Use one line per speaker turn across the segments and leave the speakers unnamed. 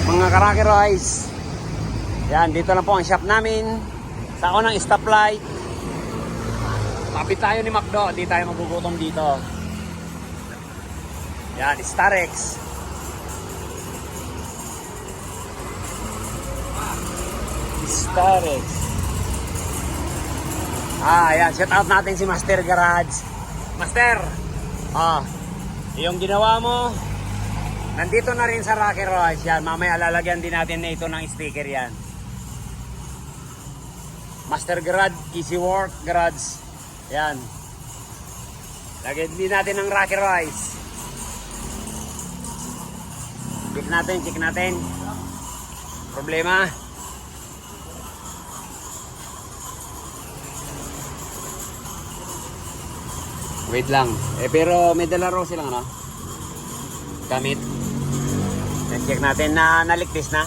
mga Karaki Royce. Yan, dito lang po ang shop namin. Sa unang stoplight. Tapit tayo ni Macdo, di tayo magugutom dito. Yan, Starex. Starex. Ayan, shout out natin si Master Garage. Master, yung ginawa mo, nandito na rin sa Rocky Royce. Yan, mamaya lalagyan din natin na ito ng sticker yan. Master Garage, Easy Work Garage. Yan. Lagyan din natin ng Rocky Royce. Check natin. Problema. Wait lang. Pero may dala raw silang ano? Gamit. Check natin na naligtis na.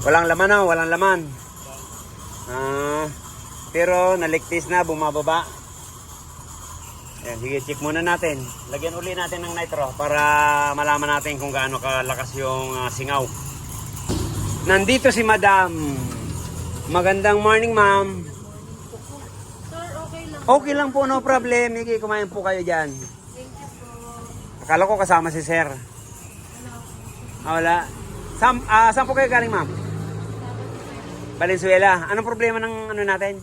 Walang laman na, walang laman. Pero naligtis na, bumababa. Ayan, sige, check muna natin. Lagyan uli natin ng nitro para malaman natin kung gaano kalakas yung singaw. Nandito si Madam. Magandang morning, ma'am. Okay lang po, no problem. Sige, kumain po kayo dyan.
Thank you po.
Akala ko kasama si sir. Wala. Saan po kayo galing, ma'am? Valenzuela. Anong problema ng ano natin?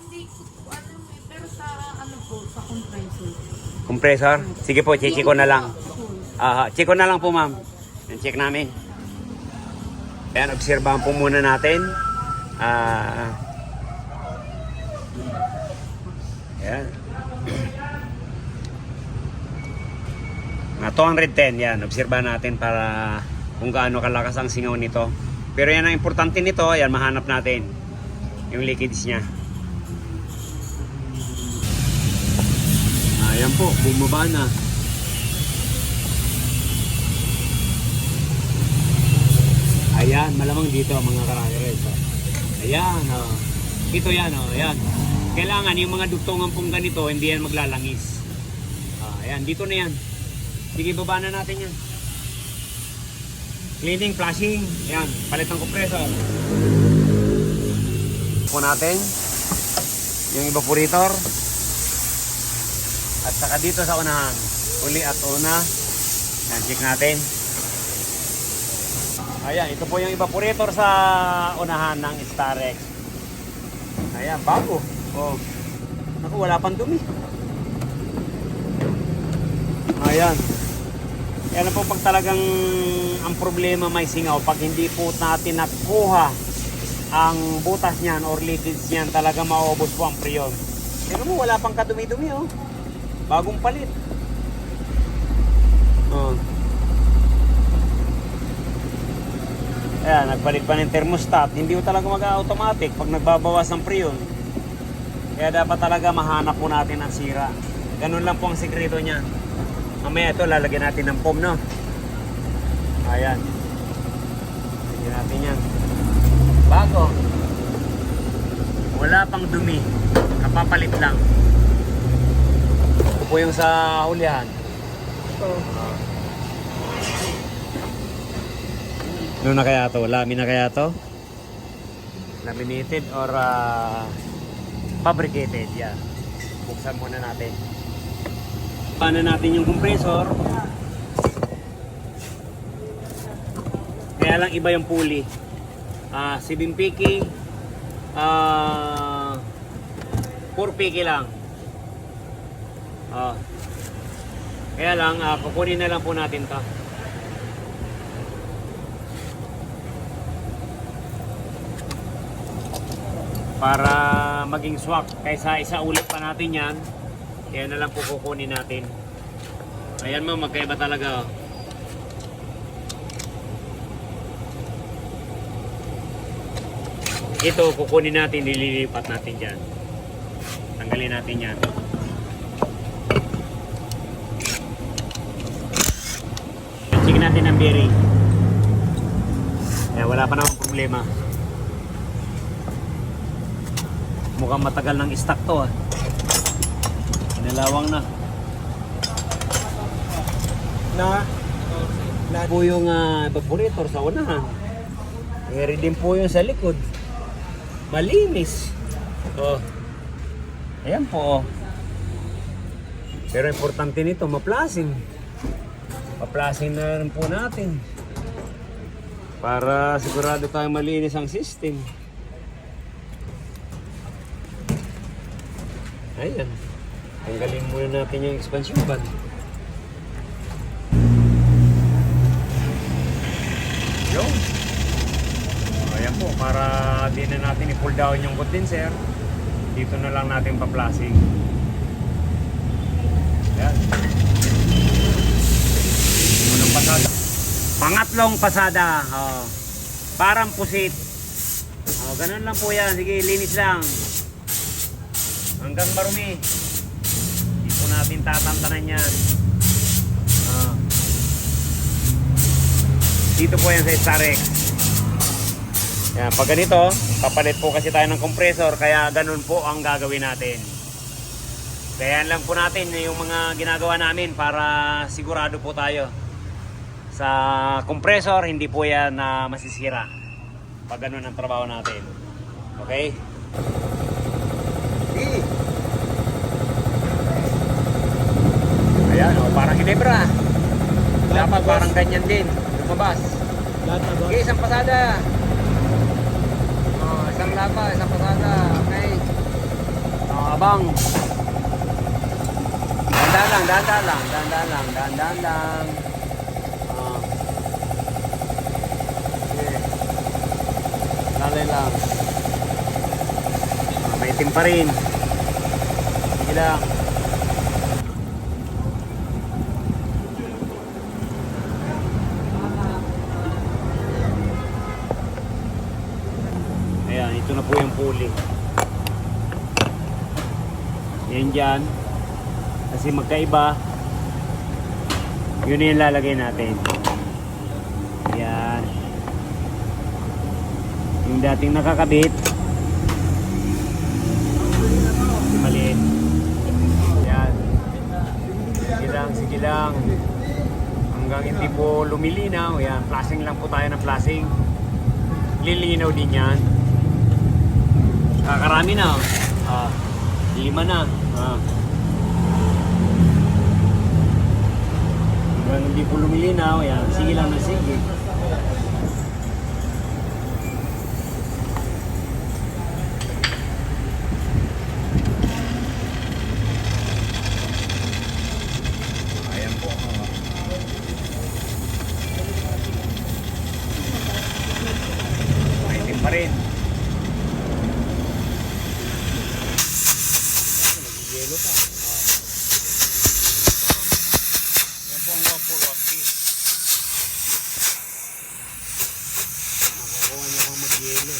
Hindi ko po alam eh, pero sa ano po, sa compressor.
Compressor? Sige po, check ko na lang. Check ko na lang po, ma'am. Check namin. Ayan, obserbahan po muna natin. Ayan. 210, yan. Obserbahan natin para kung gaano kalakas ang singaw nito. Pero yan ang importante nito, yan, mahanap natin yung leakage niya. Ayan po, bumaba na. Ayan, malamang dito mga Karaki. Ayan, ito yan, ayan. Kailangan yung mga dugtungan pong ganito, hindi yan maglalangis. Ayan, dito na yan. Sige, baba na natin yan. Cleaning, flushing. Ayan, palit ng compressor. Po natin yung evaporator. At saka dito sa unahan. Uli at una. Ayan, check natin. Ayan, ito po yung evaporator sa unahan ng Starex. Ayan, bago. Oh. Naku, wala pang dumi. Ayan. Yan po pag talagang ang problema may singaw, pag hindi po natin nakuha ang butas niyan or leakage niyan, talaga maubos po ang preyon. Pero mo, wala pang kadumi-dumi, oh. Bagong palit. Oh. Ayan, nagpalit pa ng thermostat. Hindi po talaga mag-automatic pag nagbabawas ang preyon. Kaya dapat talaga mahanap po natin ang sira. Ganun lang po ang sekreto niya. Mamaya ito, lalagyan natin ng foam, no? Ayan. Lagyan natin yan. Bago. Wala pang dumi. Kapapalit lang. Ito po yung sa ulihan. Ano na kaya to? Lamin na kaya to? Laminated or fabricated, yan. Buksan muna natin. Paano natin yung compressor? Kaya lang iba yung pulley. 7 piki, 4 piki lang. Kaya lang, kukunin na lang po natin to. Para maging swak, kaysa isa ulit pa natin yan, kaya na lang po kukunin natin. Ayan mo, magkaiba talaga, oh. Ito kukunin natin, nililipat natin dyan. Tanggalin natin yan. Check natin ang bearing. Kaya wala pa namang problema. Mukhang matagal ng stock to, ah. Nalawang na. po yung evaporator sa unahan. Meron din po yung sa likod. Malinis. Oh. Ayan po. Oh. Pero importante nito, ma-flushing. Pa-flushing na rin po natin. Para sigurado tayo malinis ang system. Ayan. Tanggalin muna natin yung expansion valve. Yun. Ayan po, para di na natin i-pull down yung condenser. Dito na lang natin pa-flushing. Ayan. Unang pasada. Pangatlong pasada. Oh. Parang pusit. Oh, ganun lang po yan. Sige, linis lang. Hanggang marumi. Hindi po natin tatantanan yan. Oh. Dito po yan sa Starex. Yan, pag ganito, papalit po kasi tayo ng compressor, kaya ganun po ang gagawin natin. Kaya lang po natin yung mga ginagawa namin para sigurado po tayo. Sa compressor, hindi po yan masisira pag ganun ang trabaho natin. Okay? Ayan, oh, parang ginebra. Dapat parang ganyan din. Lumabas. Okay, isang pasada. Oh, isang lapa, isang pasada. Okay. Oh, abang. Dahan-dahan lang, dahan-dahan lang, dahan-dahan lang, dahan-dahan lang. Oh. Okay. Lalay lang. Oh, may itim pa rin. Sige lang. Ayan, ito na po yung pulley. Yan dyan. Kasi magkaiba. Yun yung lalagay natin. Ayan. Yung dating nakakabit. Maliit. Ayan. Sige lang, sige lang. Hanggang hindi po lumilinaw. Ayan, flashing lang po tayo ng flashing. Lilinaw din yan. Kakarami na. 5 na. Hanggang hindi po lumilinaw. Ayan, sige lang na sige. Ayan po. Maitim pa rin. Yelo pa. Yan po ang wapor wapdi. Nakukuha niya pang mag-yelo.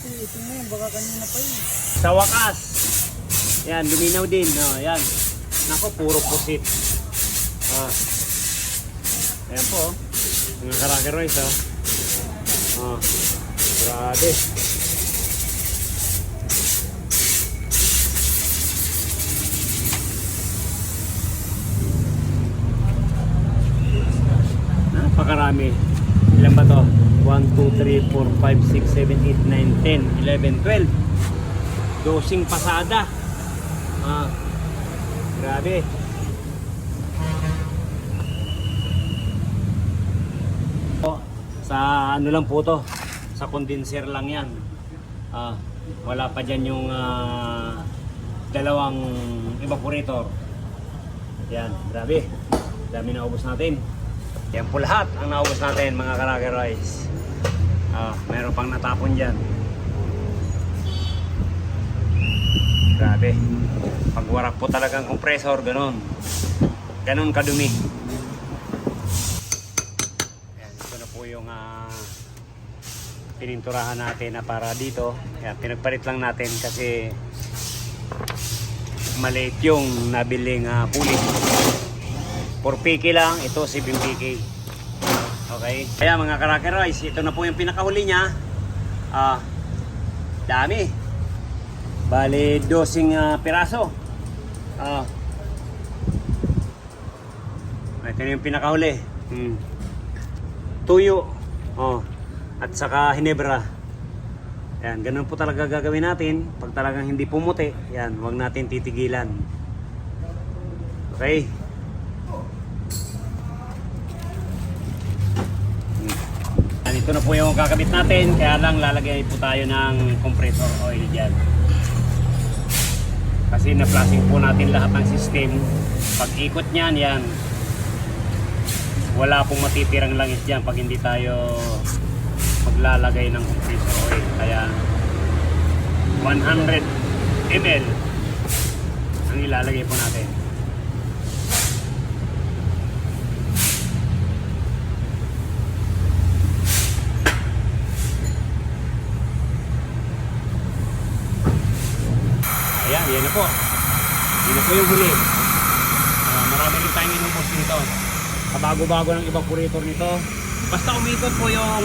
Ito na yun, baka kanina pa yun.
Sa wakas. Yan, luminaw din. Yan. Nako, puro pusit. Ayan po. Mga Cracker Rice. Grabe. Napakarami. Ilan ba to? 1, 2, 3, 4, 5, 6, 7, 8, 9, 10, 11, 12. Dosing pasada. Grabe. Sa ano lang po to, sa condenser lang yan. Wala pa dyan yung dalawang evaporator. Yan, grabe. Dami na ubos natin. Yan po lahat ang naubos natin, mga Cracker Rice. Meron pang natapon dyan. Grabe. Pagwarak po talagang compressor, ganun. Ganun kadumi. Ito na po yung pininturahan natin na para dito. Kaya pinagpalit lang natin kasi maliit yung nabiling pulley. 4 PK lang, ito 7 PK. Okay. Kaya mga Cracker Rice, ito na po yung pinakahuli niya. Dami. Bali, 12 piraso. Ito na yung pinakahuli. Tuyo. At saka hinebra. Yan, ganun po talaga gagawin natin. Pag talagang hindi pumuti, yan, huwag natin titigilan. Okay. Ito na po yung kakabit natin, kaya lang lalagay po tayo ng compressor oil dyan. Kasi na-flushing po natin lahat ng system. Pag ikot niyan, yan, wala pong matitirang langis dyan pag hindi tayo maglalagay ng compressor oil. Kaya 100 ml ang ilalagay po natin. Ayan, yan na po. Yan na po yung huli. Marami rin tayong inubos nito. Kabago-bago ng evaporator nito. Basta umikot po yung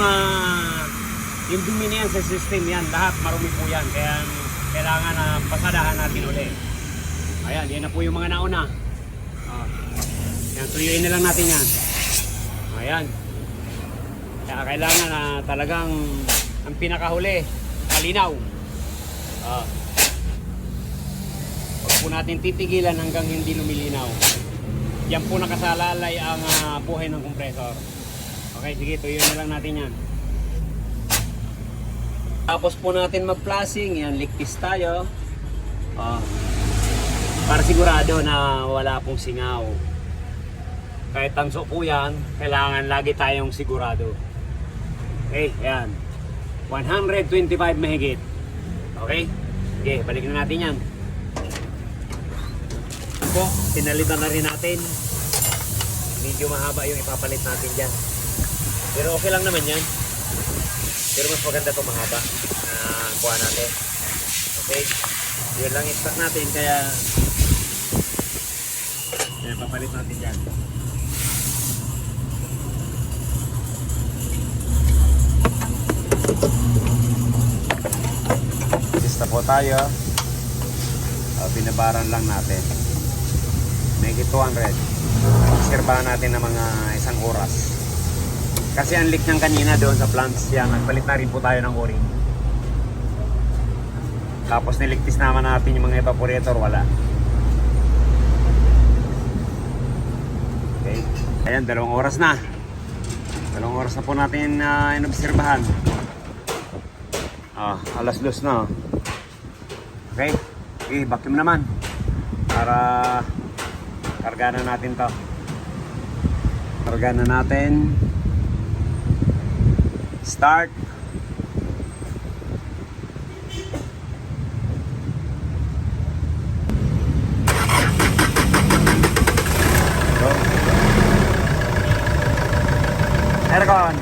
dumi na yan sa system yan. Lahat marumi po yan. Kaya kailangan na pasadahan natin ulit. Ayan, yan na po yung mga nauna. Yan, tuyuin na lang natin yan. Ayan. Kaya kailangan na talagang ang pinakahuli, malinaw. Huwag po natin titigilan hanggang hindi lumilinaw. Yan po nakasalalay ang buhay ng compressor. Okay, sige, tuyuin na lang natin yan. Tapos po natin mag-flushing, yan, ligpis tayo. Para sigurado na wala pong singaw. Kahit tanso po yan, kailangan lagi tayong sigurado. Okay, yan. 125 mahigit. Okay? Sige, balikin na natin yan. Po, pinalitan na rin natin. Medyo mahaba yung ipapalit natin dyan. Pero okay lang naman yan. Pero mas maganda itong mahaba na kuha natin. Okay? Yun lang i-stock natin. Kaya papalit natin dyan. Sista po tayo. Binabaran lang natin. May 200. Obserbahan natin ng mga isang oras. Kasi ang leak ng kanina doon sa plants yan, nagpalit na rin po tayo ng o-ring. Tapos niligtis naman natin yung mga evaporator, wala. Okay. Ayan, 2 oras na. 2 oras na po natin inobserbahan. Alas 2 na. Okay. Okay, vacuum naman. Para karga na natin to. Karga na natin. Start. Go. Aircon.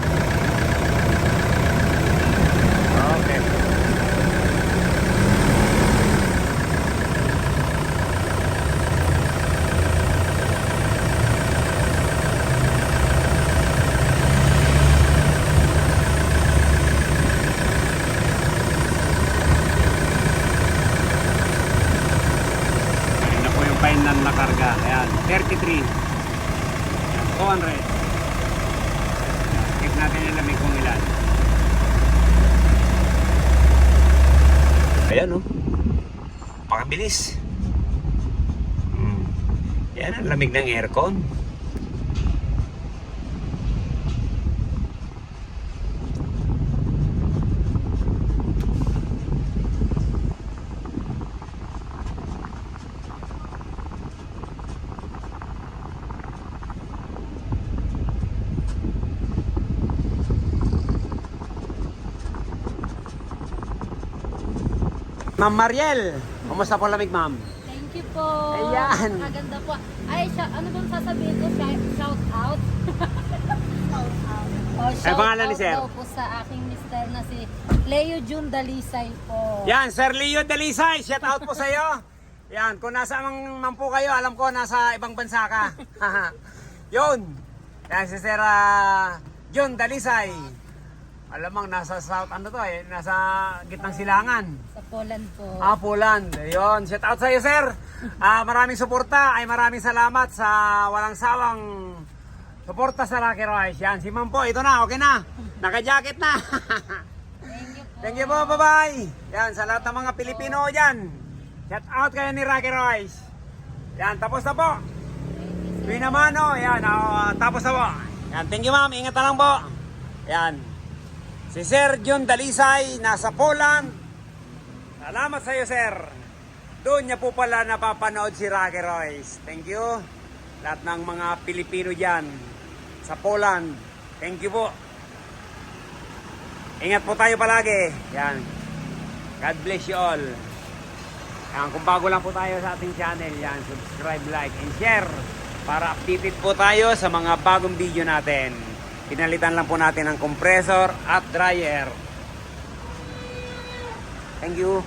Okay. Final na karga. Ayan, 33. 200. Check natin yung lamig kung ilan. Ayan, oh. Pakabilis. Ayan ang lamig ng aircon. Ma'am Mariel, kumusta po lamig, ma'am?
Thank you po.
Ayan.
Maganda po. Ay, ano bang sasabihin ko? Shout out. Shout out. Oh, shout
pangalan ni
out
sir?
daw po sa aking mister na si Leo Jun Dalisay po.
Yan, Sir Leo Dalisay, shout out po sa iyo. Yan, kung nasa man po kayo, alam ko nasa ibang bansa ka. Yun. Yan si Sir Jun Dalisay. Alamang nasa south, ano to eh, nasa gitnang silangan.
Sa Poland po.
Poland. Ayun, shout out sa iyo, sir. Maraming suporta, ay maraming salamat sa walang sawang suporta sa Rocky Rice. Yan, si Ma'am po, ito na, okay na. Naka-jacket na.
Thank you po.
Thank you po, bye-bye. Yan, sa lahat ng mga Pilipino dyan. Shout out kayo ni Rocky Rice. Yan, tapos na po. Uwi naman, oh. Yan, tapos na po. Yan, thank you, ma'am. Ingat na lang po. Yan. Si Sir John Dalisay, nasa Poland. Salamat sa iyo, sir. Doon niya po pala napapanood si Rocky Royce. Thank you. Lahat ng mga Pilipino dyan sa Poland. Thank you po. Ingat po tayo palagi. Yan. God bless you all. Yan. Kung bago lang po tayo sa ating channel, yan, subscribe, like, and share para updated po tayo sa mga bagong video natin. Pinalitan lang po natin ang compressor at dryer. Thank you.